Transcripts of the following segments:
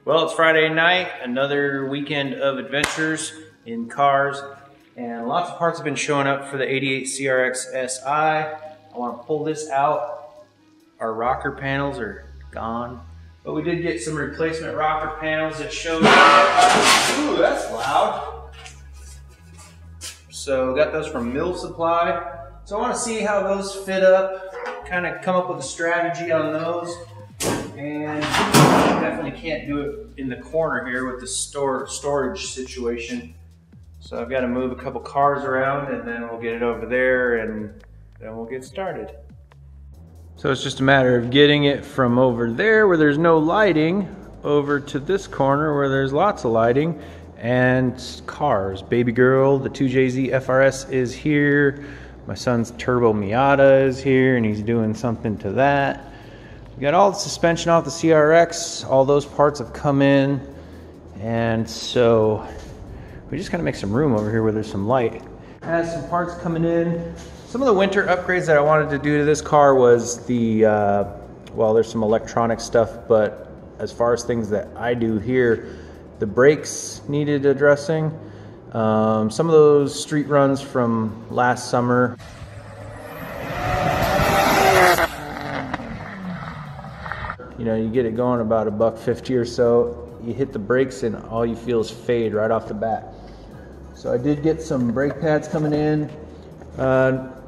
Well, it's Friday night, another weekend of adventures in cars, and lots of parts have been showing up for the 88 CRX Si. I want to pull this out. Our rocker panels are gone, but we did get some replacement rocker panels that showed up. Ooh, that's loud. So got those from Mill Supply. So I want to see how those fit up, kind of come up with a strategy on those. And definitely can't do it in the corner here with the storage situation. So I've got to move a couple cars around and then we'll get it over there and then we'll get started. So it's just a matter of getting it from over there where there's no lighting over to this corner where there's lots of lighting and cars. Baby girl, the 2JZ FRS is here. My son's Turbo Miata is here and he's doing something to that. We got all the suspension off the CRX, all those parts have come in, and so we just gotta make some room over here where there's some light. Has some parts coming in. Some of the winter upgrades that I wanted to do to this car was the, well, there's some electronic stuff, but as far as things that I do here, the brakes needed addressing. Some of those street runs from last summer. You know, you get it going about $1.50 or so, you hit the brakes and all you feel is fade right off the bat. So I did get some brake pads coming in.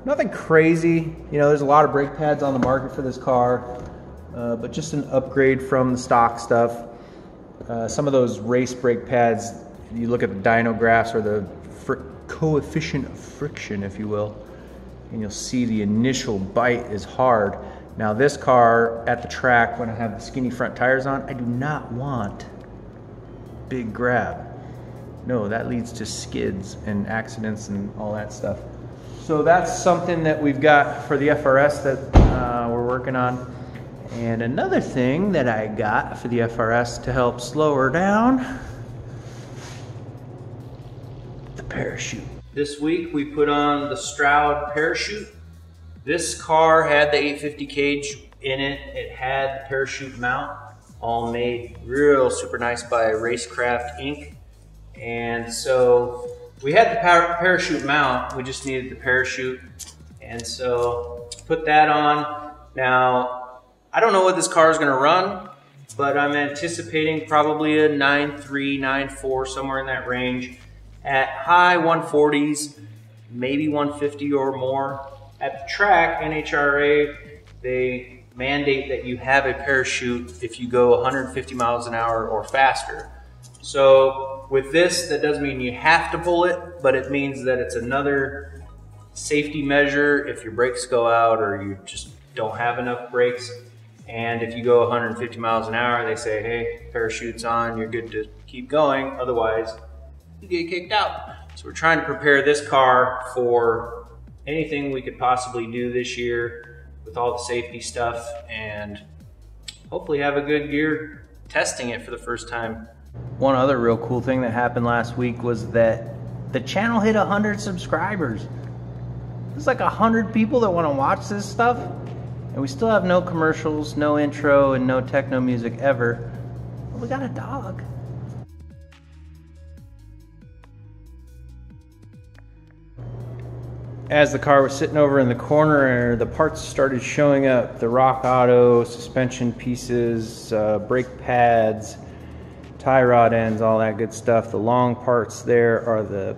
Nothing crazy, you know, there's a lot of brake pads on the market for this car, but just an upgrade from the stock stuff. Some of those race brake pads, you look at the dyno graphs or the coefficient of friction, if you will, and you'll see the initial bite is hard. Now this car at the track, when I have the skinny front tires on, I do not want big grab. No, that leads to skids and accidents and all that stuff. So that's something that we've got for the FRS that we're working on. And another thing that I got for the FRS to help slow her down, the parachute. This week we put on the Stroud parachute. This car had the 850 cage in it. It had the parachute mount, all made real super nice by Racecraft Inc. And so we had the parachute mount, we just needed the parachute. And so put that on. Now, I don't know what this car is gonna run, but I'm anticipating probably a 9.3, 9.4, somewhere in that range. At high 140s, maybe 150 or more. At the track, NHRA, they mandate that you have a parachute if you go 150 miles an hour or faster. So with this, that doesn't mean you have to pull it, but it means that it's another safety measure if your brakes go out or you just don't have enough brakes. And if you go 150 miles an hour, they say, hey, parachute's on, you're good to keep going, otherwise you get kicked out. So we're trying to prepare this car for anything we could possibly do this year with all the safety stuff and hopefully have a good year testing it for the first time. One other real cool thing that happened last week was that the channel hit 100 subscribers. There's like 100 people that want to watch this stuff and we still have no commercials, no intro, and no techno music ever. But we got a dog. As the car was sitting over in the corner, the parts started showing up. The Rock Auto, suspension pieces, brake pads, tie rod ends, all that good stuff. The long parts there are the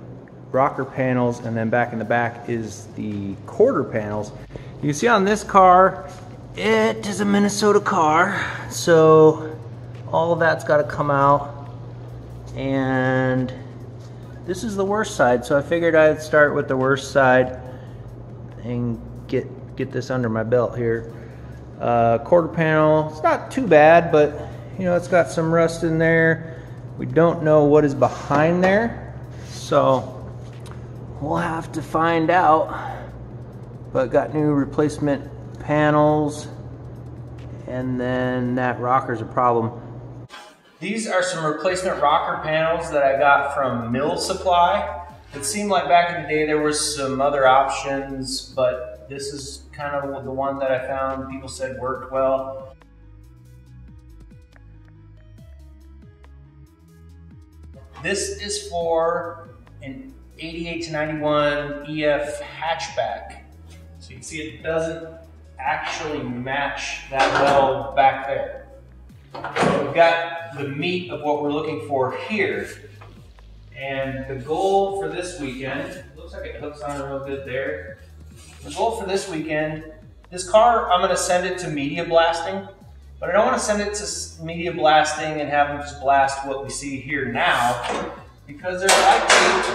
rocker panels, and then back in the back is the quarter panels. You can see on this car, it is a Minnesota car, so all of that's got to come out. And this is the worst side, so I figured I'd start with the worst side and get this under my belt here. Quarter panel, it's not too bad, but you know, it's got some rust in there. We don't know what is behind there, so we'll have to find out. But got new replacement panels, and then that rocker's a problem. These are some replacement rocker panels that I got from Mill Supply. It seemed like back in the day there was some other options, but this is kind of the one that I found people said worked well. This is for an 88 to 91 EF hatchback. So you can see it doesn't actually match that well back there. So we've got the meat of what we're looking for here. And the goal for this weekend, looks like it hooks on real good there. The goal for this weekend, this car, I'm gonna send it to media blasting, but I don't wanna send it to media blasting and have them just blast what we see here now, because there's likely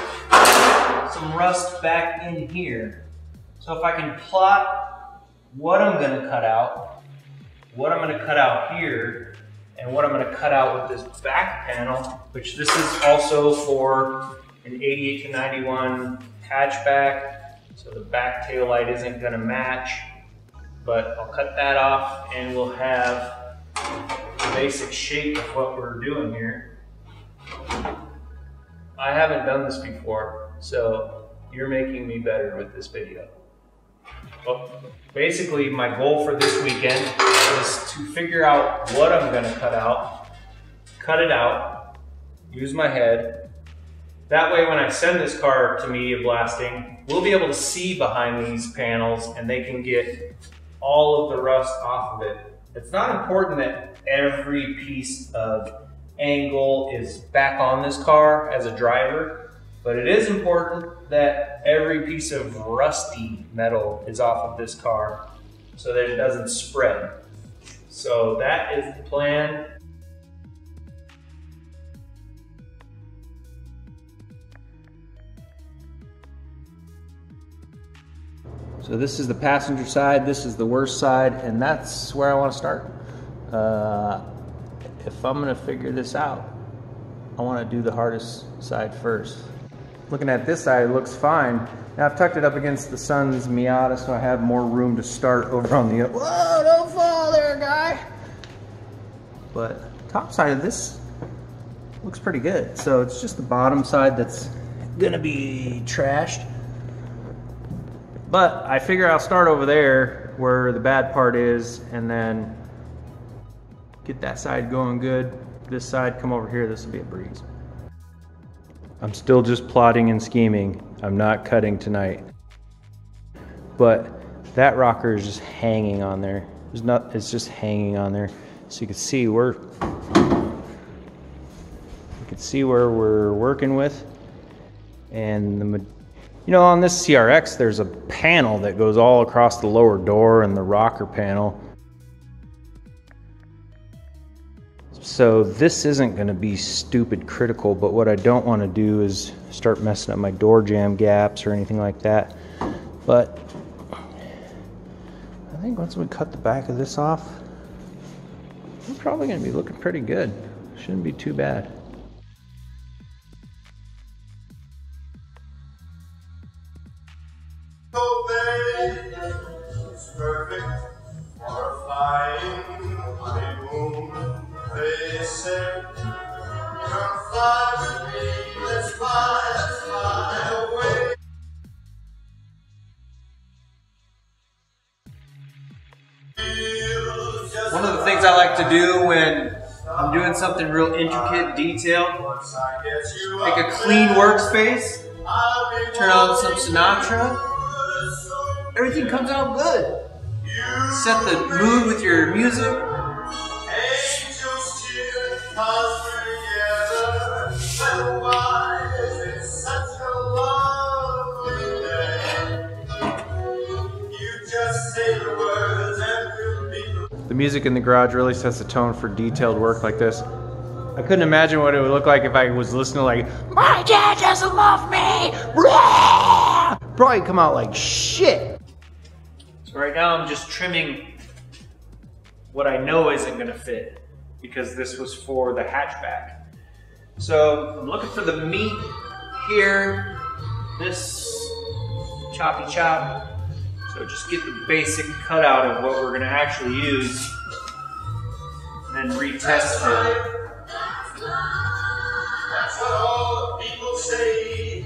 some rust back in here. So if I can plot what I'm gonna cut out, what I'm gonna cut out here, and what I'm gonna cut out with this back panel, which this is also for an 88 to 91 hatchback, so the back tail light isn't gonna match, but I'll cut that off and we'll have the basic shape of what we're doing here. I haven't done this before, so you're making me better with this video. Well, basically, my goal for this weekend is to figure out what I'm gonna cut it out, use my head. That way, when I send this car to media blasting, we'll be able to see behind these panels and they can get all of the rust off of it. It's not important that every piece of angle is back on this car as a driver, but it is important that every piece of rusty metal is off of this car so that it doesn't spread. So that is the plan. So this is the passenger side, this is the worst side, and that's where I want to start. If I'm gonna figure this out, I want to do the hardest side first. Looking at this side, it looks fine. Now I've tucked it up against the son's Miata, so I have more room to start over on the other. Whoa, don't fall there, guy. But top side of this looks pretty good. So it's just the bottom side that's gonna be trashed. But I figure I'll start over there where the bad part is and then get that side going good. This side, come over here, this will be a breeze. I'm still just plotting and scheming. I'm not cutting tonight. But that rocker is just hanging on there. It's just hanging on there. So you can see we're working with. And you know, on this CRX, there's a panel that goes all across the lower door and the rocker panel. So this isn't going to be stupid critical, but what I don't want to do is start messing up my door jamb gaps or anything like that. But I think once we cut the back of this off, we're probably going to be looking pretty good. Shouldn't be too bad. It's perfect for flying honeymoon. They say, come fly with me, let's fly away. One of the things I like to do when I'm doing something real intricate, detailed, take a clean workspace, turn on some Sinatra, everything comes out good. Set the mood with your music. The music in the garage really sets the tone for detailed work like this. I couldn't imagine what it would look like if I was listening like, my dad doesn't love me! Probably come out like shit. So right now I'm just trimming what I know isn't gonna fit because this was for the hatchback. So I'm looking for the meat here, this choppy chop. So just get the basic cutout of what we're gonna actually use and then retest it. That's what all the people say.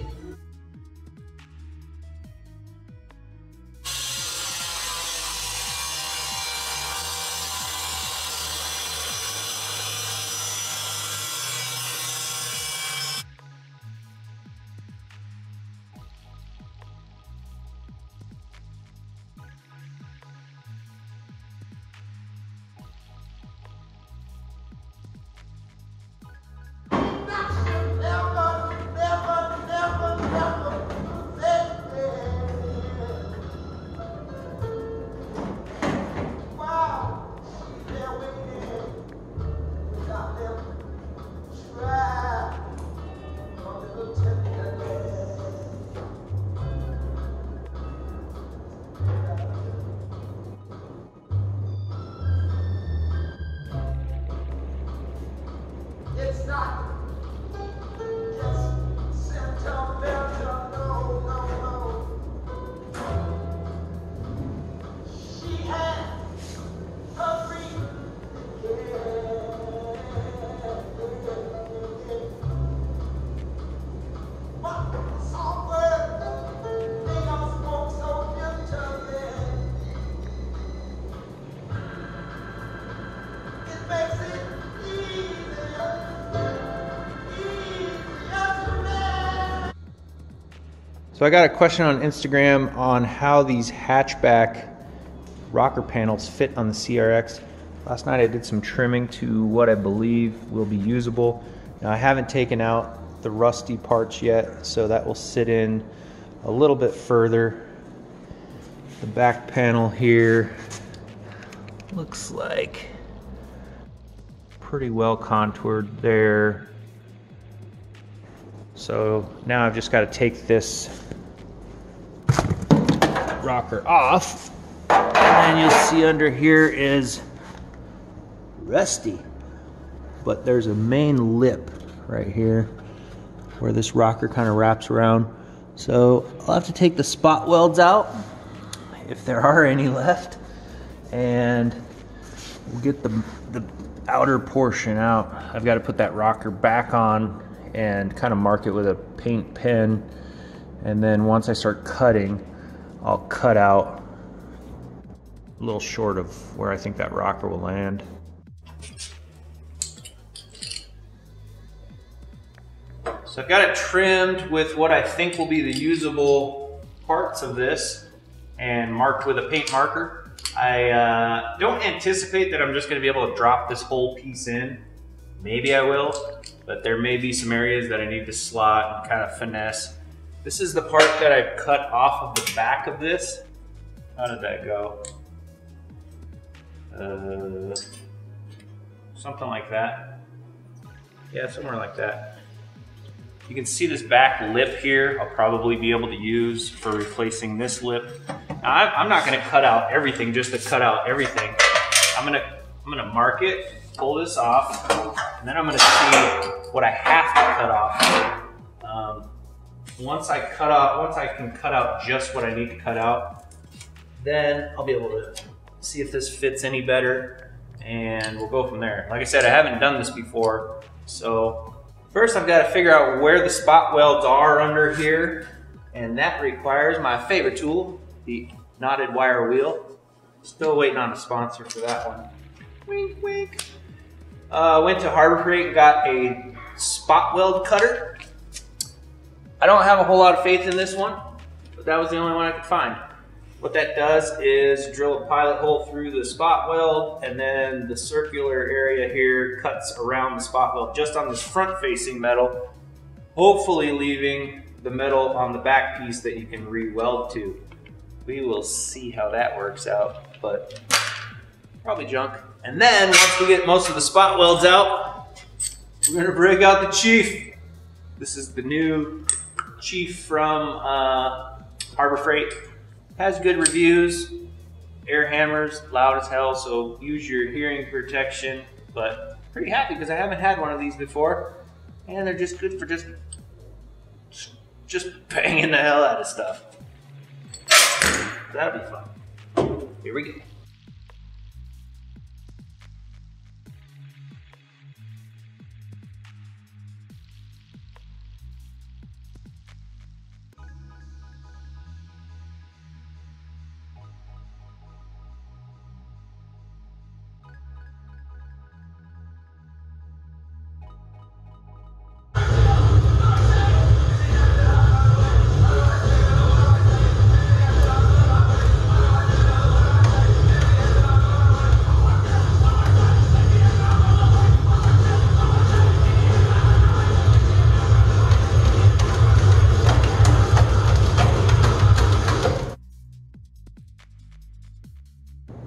So I got a question on Instagram on how these hatchback rocker panels fit on the CRX. Last night I did some trimming to what I believe will be usable. Now I haven't taken out the rusty parts yet, so that will sit in a little bit further. The back panel here looks like pretty well contoured there. So now I've just got to take this rocker off, and then you'll see under here is rusty, but there's a main lip right here where this rocker kind of wraps around. So I'll have to take the spot welds out if there are any left, and we'll get the outer portion out. I've got to put that rocker back on and kind of mark it with a paint pen, and then once I start cutting, I'll cut out a little short of where I think that rocker will land. So I've got it trimmed with what I think will be the usable parts of this and marked with a paint marker. I don't anticipate that I'm just going to be able to drop this whole piece in. Maybe I will, but there may be some areas that I need to slot and kind of finesse. This is the part that I cut off of the back of this. How did that go? Something like that. Yeah, somewhere like that. You can see this back lip here. I'll probably be able to use for replacing this lip. Now, I'm not going to cut out everything just to cut out everything. I'm gonna mark it, pull this off, and then I'm going to see what I have to cut off. Once I can cut out just what I need to cut out, then I'll be able to see if this fits any better, and we'll go from there. Like I said, I haven't done this before, so first I've got to figure out where the spot welds are under here, and that requires my favorite tool, the knotted wire wheel. Still waiting on a sponsor for that one. Wink, wink. Went to Harbor Freight and got a spot weld cutter. I don't have a whole lot of faith in this one, but that was the only one I could find. What that does is drill a pilot hole through the spot weld, and then the circular area here cuts around the spot weld just on this front facing metal, hopefully leaving the metal on the back piece that you can re-weld to. We will see how that works out, but probably junk. And then once we get most of the spot welds out, we're gonna break out the Chief. This is the new Chief from Harbor Freight. Has good reviews, air hammers, loud as hell, so use your hearing protection, but pretty happy because I haven't had one of these before, and they're just good for just banging the hell out of stuff. That'll be fun. Here we go.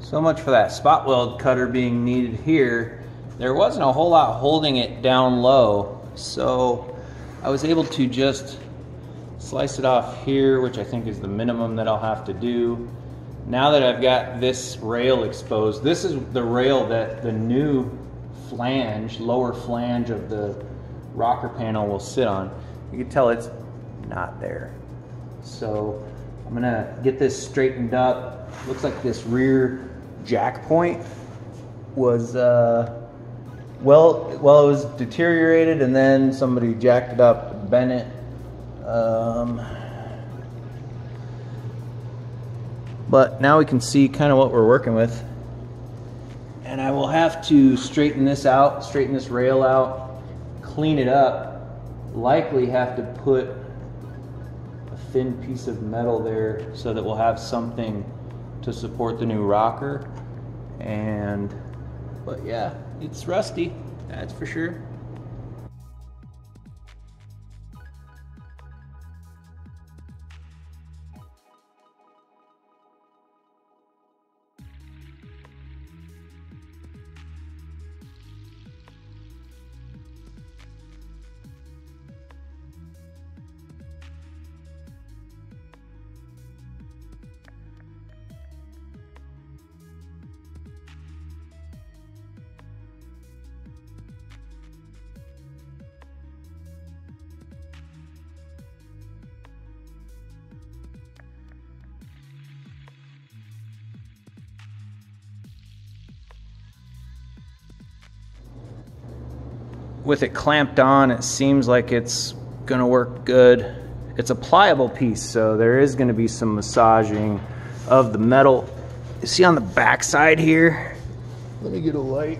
So much for that spot weld cutter being needed here. There wasn't a whole lot holding it down low, so I was able to just slice it off here, which I think is the minimum that I'll have to do. Now that I've got this rail exposed, this is the rail that the new flange, lower flange of the rocker panel will sit on. You can tell it's not there. So I'm gonna get this straightened up. Looks like this rear jack point was well, it was deteriorated, and then somebody jacked it up, bent it. But now we can see kind of what we're working with. And I will have to straighten this out, straighten this rail out, clean it up. Likely have to put a thin piece of metal there so that we'll have something to support the new rocker. But yeah, it's rusty, that's for sure. With it clamped on, it seems like it's gonna work good. It's a pliable piece, so there is gonna be some massaging of the metal. You see on the back side here, let me get a light.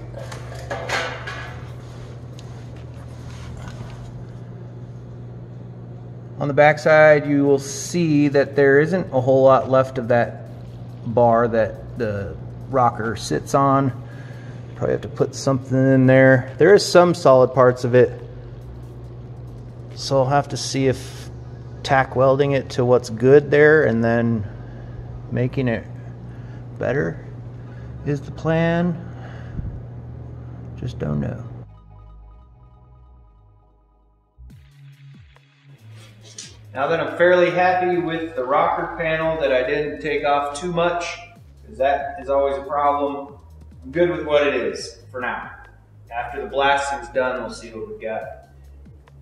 On the back side, you will see that there isn't a whole lot left of that bar that the rocker sits on. Probably have to put something in there. There is some solid parts of it, so I'll have to see if tack welding it to what's good there and then making it better is the plan. Just don't know. Now that I'm fairly happy with the rocker panel, that I didn't take off too much, because that is always a problem, I'm good with what it is for now. After the blasting's done, we'll see what we've got.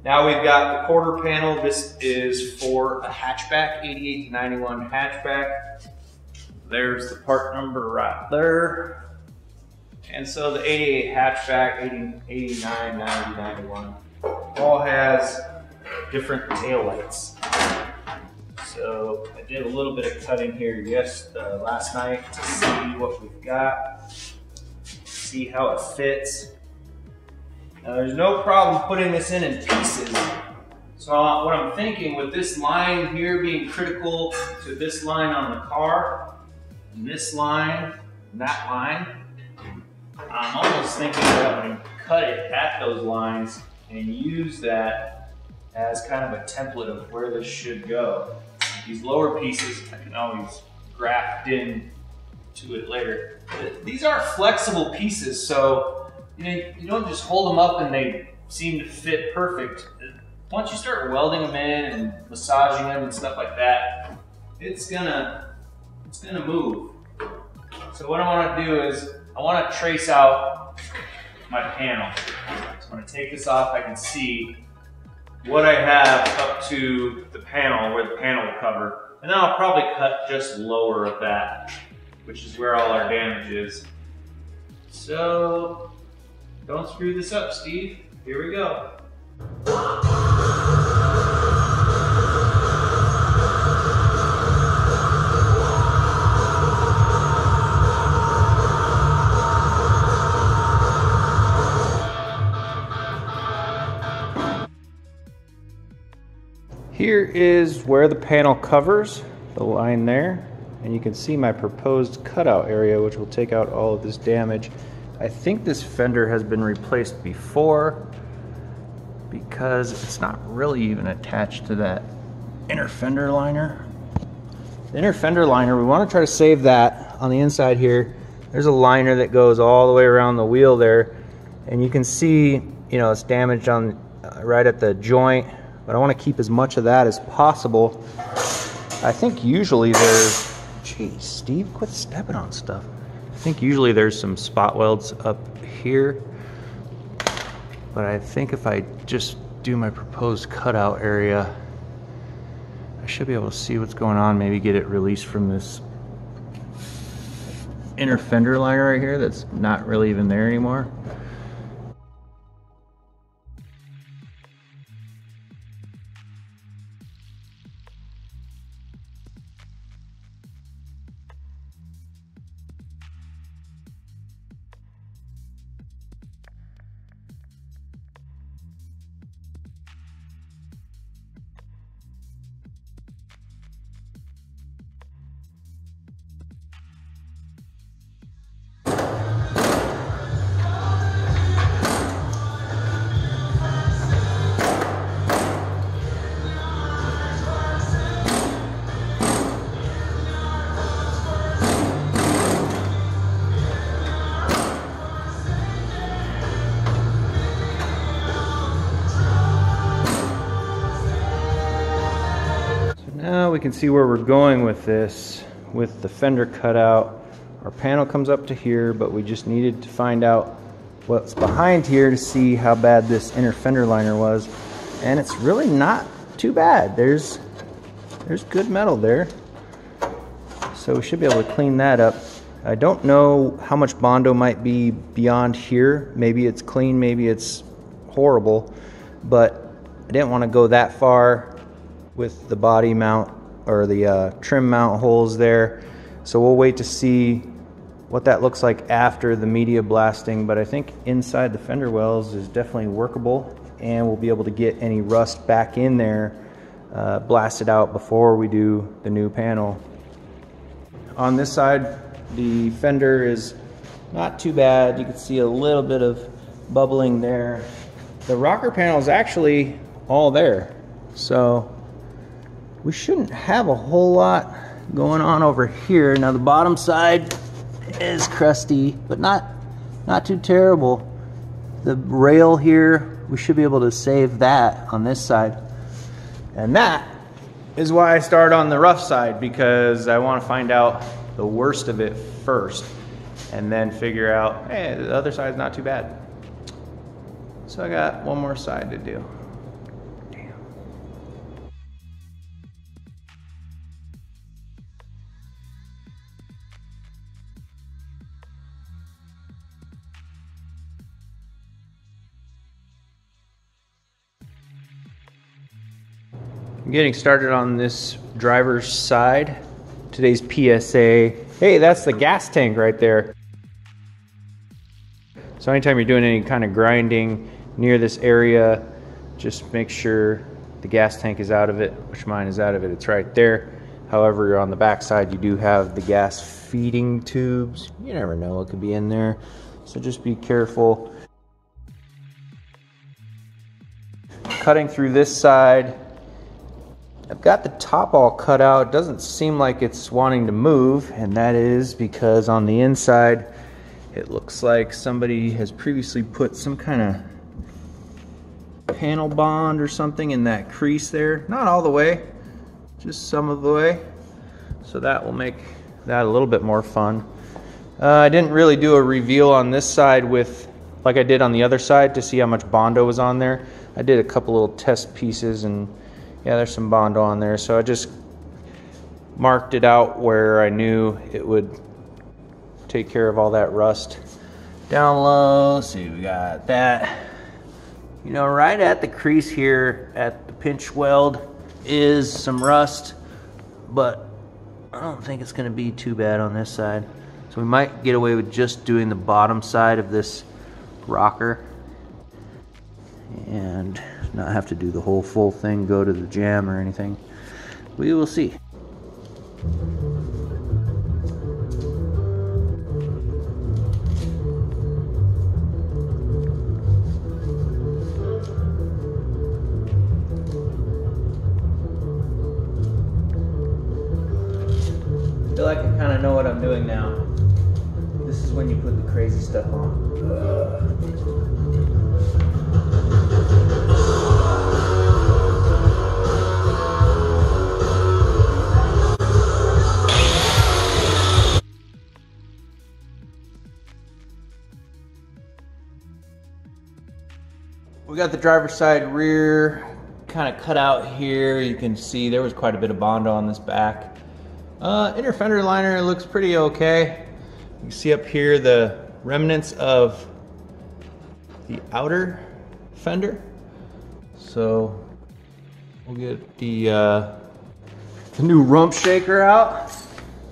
Now we've got the quarter panel. This is for a hatchback, 88 to 91 hatchback. There's the part number right there. And so the 88 hatchback, 89, 90, 91, all has different tail lights. So I did a little bit of cutting here last night to see what we've got, see how it fits. Now there's no problem putting this in pieces. So what I'm thinking, with this line here being critical to this line on the car, and this line, and that line, I'm almost thinking that I would cut it at those lines and use that as kind of a template of where this should go. These lower pieces I can always graft in to it later. These are flexible pieces, so you don't just hold them up and they seem to fit perfect. Once you start welding them in and massaging them and stuff like that, it's gonna move. So what I want to do is I want to trace out my panel. So I'm going to take this off. I can see what I have up to the panel, where the panel will cover, and then I'll probably cut just lower of that, which is where all our damage is. So don't screw this up, Steve. Here we go. Here is where the panel covers, the line there, and you can see my proposed cutout area, which will take out all of this damage. I think this fender has been replaced before because it's not really even attached to that inner fender liner. The inner fender liner, we want to try to save that on the inside here. There's a liner that goes all the way around the wheel there, and you can see, it's damaged on right at the joint. But I want to keep as much of that as possible. I think usually there's, geez, Steve, quit stepping on stuff. I think usually there's some spot welds up here. But I think if I just do my proposed cutout area, I should be able to see what's going on, maybe get it released from this inner fender liner right here that's not really even there anymore. Now we can see where we're going with this. With the fender cut out, our panel comes up to here, but we just needed to find out what's behind here to see how bad this inner fender liner was. And it's really not too bad. There's good metal there. So we should be able to clean that up. I don't know how much Bondo might be beyond here. Maybe it's clean, maybe it's horrible, but I didn't want to go that far with the body mount or the trim mount holes there. So we'll wait to see what that looks like after the media blasting, but I think inside the fender wells is definitely workable, and we'll be able to get any rust back in there blasted out before we do the new panel. On this side, the fender is not too bad. You can see a little bit of bubbling there. The rocker panel is actually all there, so we shouldn't have a whole lot going on over here. Now the bottom side is crusty, but not too terrible. The rail here, we should be able to save that on this side. And that is why I start on the rough side, because I want to find out the worst of it first and then figure out, hey, the other side's not too bad. So I got one more side to do. I'm getting started on this driver's side. Today's PSA. Hey, that's the gas tank right there. So anytime you're doing any kind of grinding near this area, just make sure the gas tank is out of it, which mine is out of it. It's right there. However, on the back side, you do have the gas feeding tubes. You never know what could be in there, so just be careful. Cutting through this side, I've got the top all cut out. It doesn't seem like it's wanting to move, and that is because on the inside it looks like somebody has previously put some kind of panel bond or something in that crease there. Not all the way, just some of the way. So that will make that a little bit more fun. I didn't really do a reveal on this side with like I did on the other side to see how much Bondo was on there. I did a couple little test pieces, and yeah, there's some Bondo on there. So I just marked it out where I knew it would take care of all that rust. Down low, see, we got that. You know, right at the crease here at the pinch weld is some rust, but I don't think it's gonna be too bad on this side. So we might get away with just doing the bottom side of this rocker and not have to do the whole full thing, go to the jam or anything. We will see. I feel like I kind of know what I'm doing now. This is when you put the crazy stuff on. We got the driver's side rear kind of cut out here. You can see there was quite a bit of Bondo on this back. Inner fender liner looks pretty okay. You can see up here the remnants of the outer fender. So we'll get the new rump shaker out.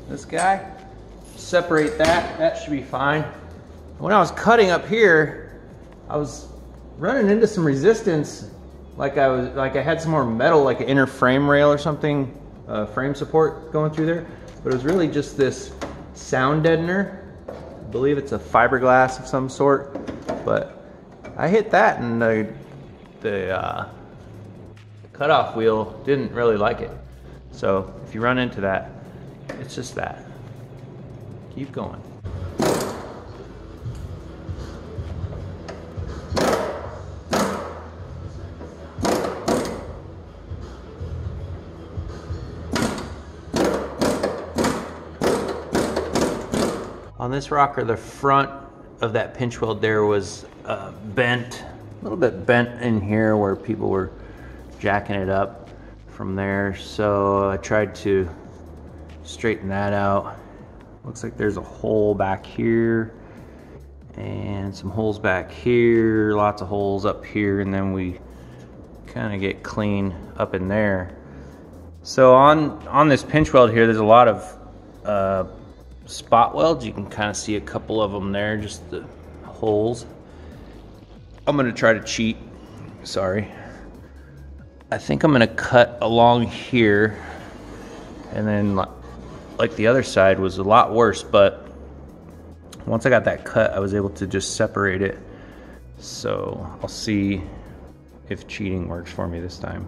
This guy. Separate that. That should be fine. When I was cutting up here, I was running into some resistance. Like I had some more metal, like an inner frame rail or something, frame support going through there. But it was really just this sound deadener. I believe it's a fiberglass of some sort. But I hit that and the cutoff wheel didn't really like it. So if you run into that, it's just that. Keep going. On this rocker, the front of that pinch weld there was bent, a little bit bent in here where people were jacking it up from there. So I tried to straighten that out. Looks like there's a hole back here and some holes back here, lots of holes up here, and then we kind of get clean up in there. So on this pinch weld here, there's a lot of spot welds. You can kind of see a couple of them there, just the holes. I'm gonna try to cheat, sorry. I think I'm gonna cut along here, and then like the other side was a lot worse, but once I got that cut, I was able to just separate it. So I'll see if cheating works for me this time.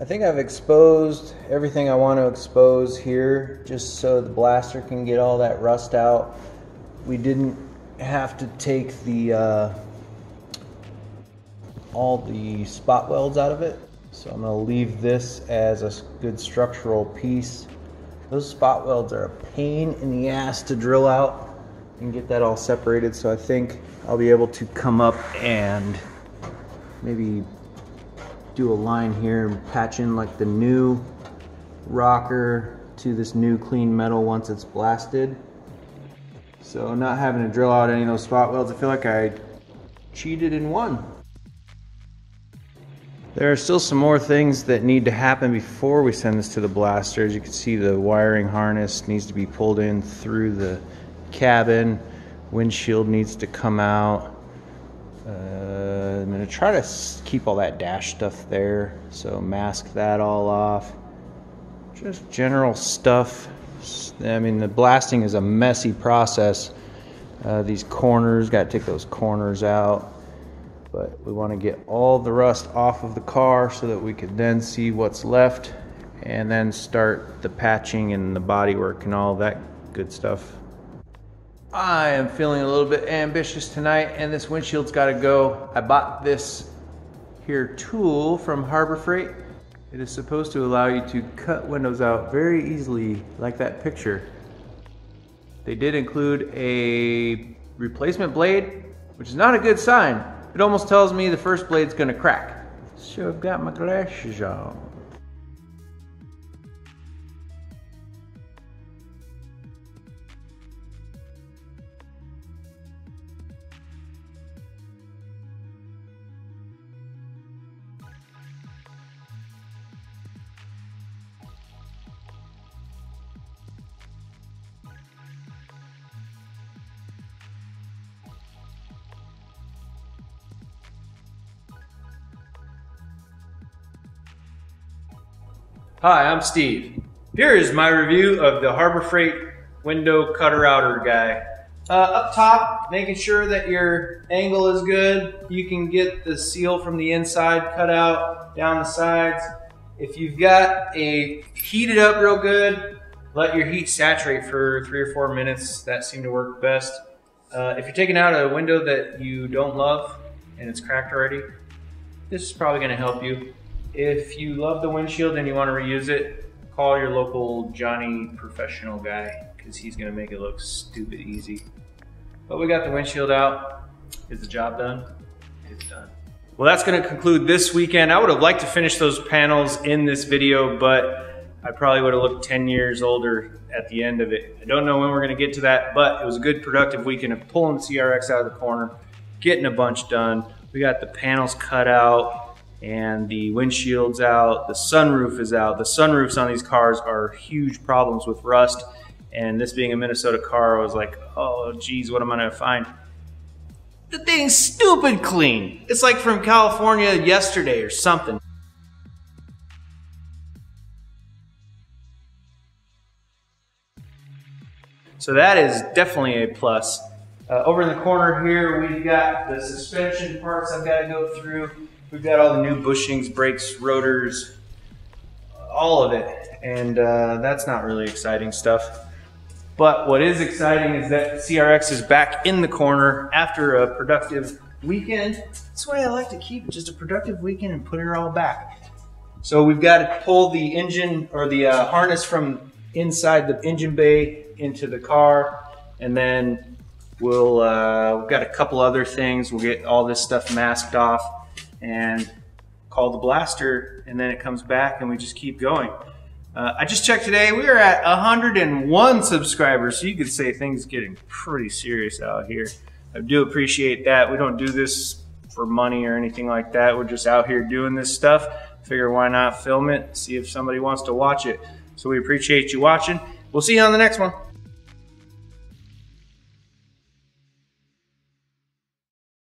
I think I've exposed everything I want to expose here, just so the blaster can get all that rust out. We didn't have to take the all the spot welds out of it, so I'm going to leave this as a good structural piece. Those spot welds are a pain in the ass to drill out and get that all separated, so I think I'll be able to come up and maybe do a line here and patch in like the new rocker to this new clean metal once it's blasted. So not having to drill out any of those spot welds, I feel like I cheated and won. There are still some more things that need to happen before we send this to the blaster. As you can see, the wiring harness needs to be pulled in through the cabin. Windshield needs to come out. I'm going to try to keep all that dash stuff there, so mask that all off. Just general stuff. I mean, the blasting is a messy process. These corners, got to take those corners out. But we want to get all the rust off of the car so that we can then see what's left and then start the patching and the body work and all that good stuff. I am feeling a little bit ambitious tonight, and this windshield's got to go. I bought this here tool from Harbor Freight. It is supposed to allow you to cut windows out very easily, like that picture. They did include a replacement blade, which is not a good sign. It almost tells me the first blade's gonna crack. So I've got my glasses on. Hi, I'm Steve. Here is my review of the Harbor Freight window cutter outer guy. Up top, making sure that your angle is good. You can get the seal from the inside cut out down the sides. If you've got a heated up real good, let your heat saturate for 3 or 4 minutes. That seemed to work best. If you're taking out a window that you don't love and it's cracked already, this is probably gonna help you. If you love the windshield and you want to reuse it, call your local Johnny professional guy, because he's going to make it look stupid easy. But we got the windshield out. Is the job done? It's done. Well, that's going to conclude this weekend. I would have liked to finish those panels in this video, but I probably would have looked 10 years older at the end of it. I don't know when we're going to get to that, but it was a good productive weekend of pulling the CRX out of the corner, getting a bunch done. We got the panels cut out, and the windshield's out, the sunroof is out. The sunroofs on these cars are huge problems with rust, and this being a Minnesota car, I was like, oh geez, what am I gonna find? The thing's stupid clean. It's like from California yesterday or something. So that is definitely a plus. Over in the corner here, we've got the suspension parts I've got to go through. We've got all the new bushings, brakes, rotors, all of it. And that's not really exciting stuff. But what is exciting is that CRX is back in the corner after a productive weekend. That's why I like to keep just a productive weekend and put it all back. So we've got to pull the engine or the harness from inside the engine bay into the car. And then we've got a couple other things. We'll get all this stuff masked off and call the blaster, and then it comes back and we just keep going. I just checked today, we are at 101 subscribers, so you could say things getting pretty serious out here. I do appreciate that. We don't do this for money or anything like that. We're just out here doing this stuff. Figure why not film it, see if somebody wants to watch it. So we appreciate you watching. We'll see you on the next one.